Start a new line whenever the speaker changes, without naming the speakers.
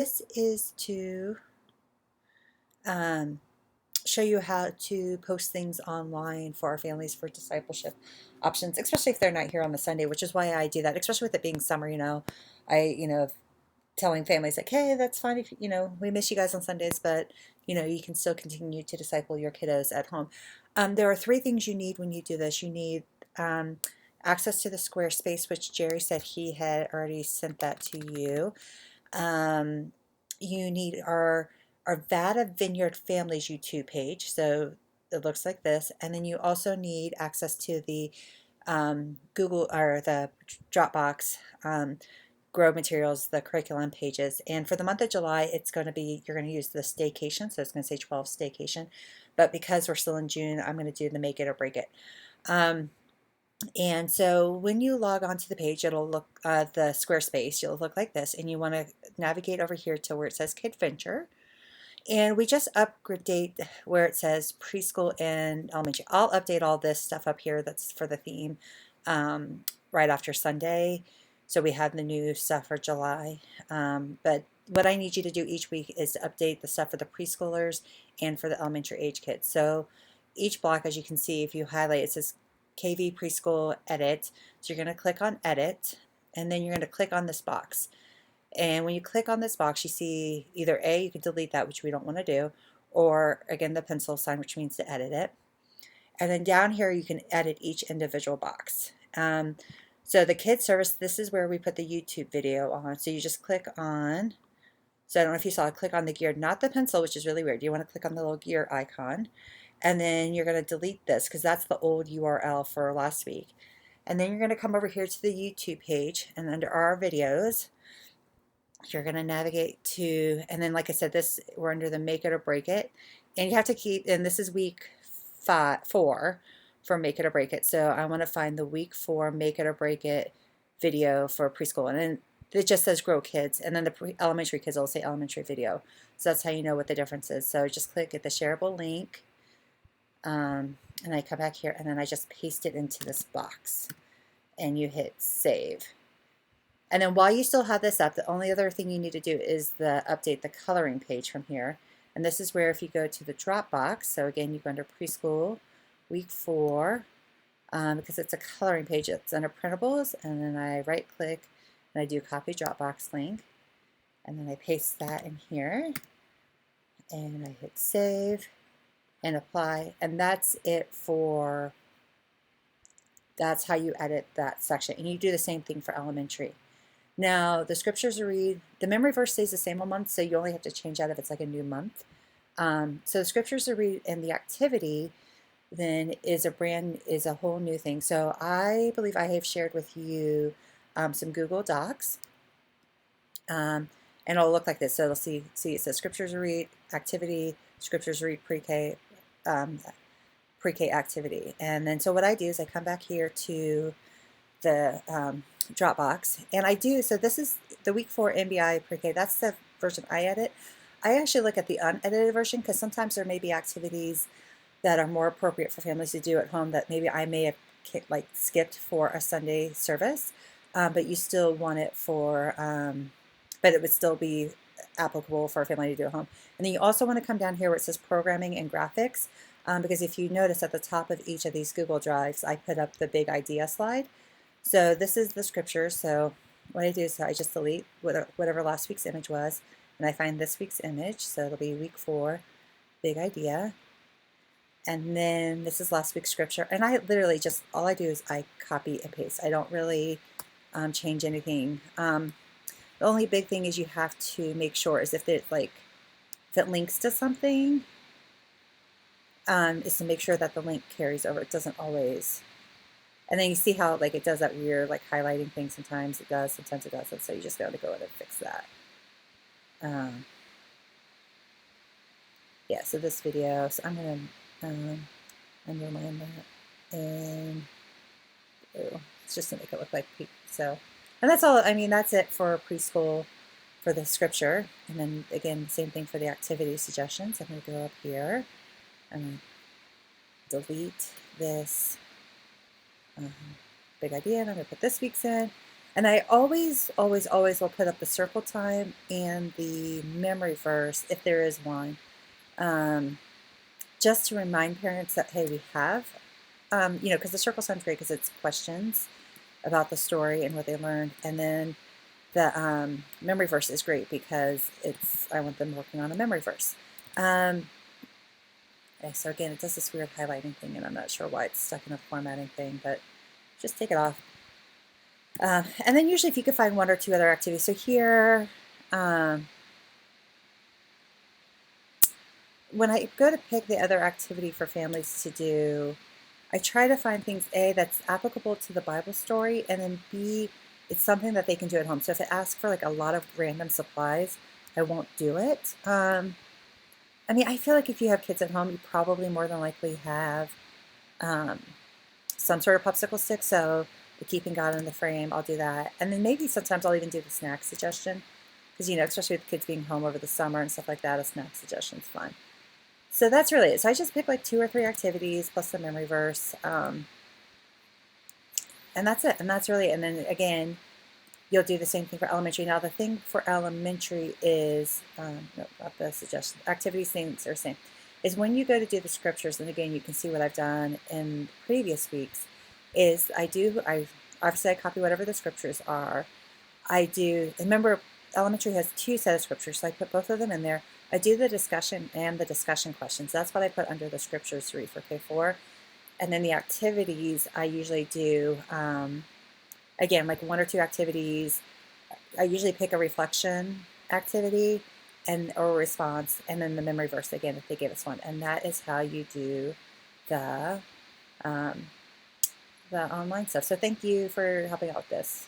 This is to um, show you how to post things online for our families for discipleship options, especially if they're not here on the Sunday, which is why I do that, especially with it being summer, telling families like, hey, that's fine if, we miss you guys on Sundays, but, you can still continue to disciple your kiddos at home. There are three things you need when you do this. You need um, access to the Squarespace, which Jerry said he had already sent that to you. Um, you need our Arvada Vineyard Families YouTube page. So it looks like this. And then you also need access to the Google or the Dropbox Grow Materials, the curriculum pages. And for the month of July, you're going to use the staycation. So it's going to say 12 staycation. But because we're still in June, I'm going to do the make it or break it. And so when you log onto the page, it'll look the Squarespace. You'll look like this, and you want to navigate over here to where it says KidVenture. And we just update where it says preschool and elementary. I'll update all this stuff up here that's for the theme right after Sunday. So we have the new stuff for July. But what I need you to do each week is to update the stuff for the preschoolers and for the elementary age kids. So each block, as you can see, if you highlight, it says KV Preschool Edit. So you're going to click on Edit, and then you're going to click on this box. And when you click on this box, you see either A, you can delete that, which we don't want to do, or again, the pencil sign, which means to edit it. And then down here, you can edit each individual box. So the kid service, this is where we put the YouTube video on. So you just click on, so I don't know if you saw, click on the gear, not the pencil, which is really weird. You want to click on the little gear icon. And then you're going to delete this because that's the old URL for last week. And then you're going to come over here to the YouTube page, and under our videos, you're going to navigate to, and then like I said, we're under the make it or break it. And you have to keep, and this is week 4 for make it or break it. So I want to find the week 4 make it or break it video for preschool. And then it just says grow kids, and then the elementary kids will say elementary video. So that's how you know what the difference is. So just click at the shareable link. And I come back here, and then I just paste it into this box, and you hit save. And then while you still have this up, the only other thing you need to do is update the coloring page from here. And this is where if you go to the Dropbox, so again, you go under preschool, week 4, because it's a coloring page, it's under printables, and then I right click and I do copy Dropbox link, and then I paste that in here, and I hit save and apply, and that's how you edit that section. And you do the same thing for elementary. Now the scriptures to read, the memory verse stays the same a month, so you only have to change out if it's like a new month. So the scriptures to read and the activity then is a whole new thing. So I believe I have shared with you some Google Docs, and it'll look like this. So it'll see it says scriptures to read, activity, scriptures to read pre-K, pre-K activity. And then so what I do is I come back here to the Dropbox, and I do, so this is the week 4 MBI pre-K. That's the version I edit. I actually look at the unedited version because sometimes there may be activities that are more appropriate for families to do at home that maybe I may have skipped for a Sunday service, but you still want it but it would still be applicable for a family to do at home. And then you also want to come down here where it says programming and graphics, because if you notice at the top of each of these Google Drives, I put up the big idea slide. So this is the scripture. So what I do is I just delete whatever last week's image was, and I find this week's image. So it'll be week 4, big idea. And then this is last week's scripture. And I literally just, all I do is I copy and paste. I don't really change anything. The only big thing is you have to make sure is if it links to something, is to make sure that the link carries over. It doesn't always. And then you see how it does that weird highlighting thing. Sometimes it does, sometimes it doesn't. So you just got to go in and fix that. Yeah, so this video, so I'm going to underline that. And it's just to make it look like so. And that's all. I mean, that's it for preschool for the scripture. And then again, same thing for the activity suggestions. I'm going to go up here and delete this big idea, and I'm going to put this week's in. And I always, always, always will put up the circle time and the memory verse if there is one, um, just to remind parents that, hey, we have, because the circle time's great because it's questions about the story and what they learned. And then the memory verse is great because I want them working on a memory verse. Okay, so again, it does this weird highlighting thing, and I'm not sure why it's stuck in a formatting thing, but just take it off. And then usually if you could find one or two other activities. So here, um, when I go to pick the other activity for families to do, I try to find things, A, that's applicable to the Bible story, and then B, it's something that they can do at home. So if it asks for like a lot of random supplies, I won't do it. I mean, I feel like if you have kids at home, you probably more than likely have um, some sort of popsicle stick. So the keeping God in the frame, I'll do that. And then maybe sometimes I'll even do the snack suggestion because, especially with kids being home over the summer and stuff like that, a snack suggestion's fun. So that's really it. So I just pick like 2 or 3 activities plus the memory verse. And that's it. And that's really it. And then again, you'll do the same thing for elementary. Now, the thing for elementary is, no, not the suggestion, activities things are the same, is when you go to do the scriptures, and again, you can see what I've done in previous weeks, is I obviously I copy whatever the scriptures are. I do, remember, elementary has 2 set of scriptures, so I put both of them in there. I do the discussion and the discussion questions. That's what I put under the scriptures to read for K4. And then the activities I usually do, again, like 1 or 2 activities. I usually pick a reflection activity and or response, and then the memory verse again if they give us one. And that is how you do the um, the online stuff. So thank you for helping out with this.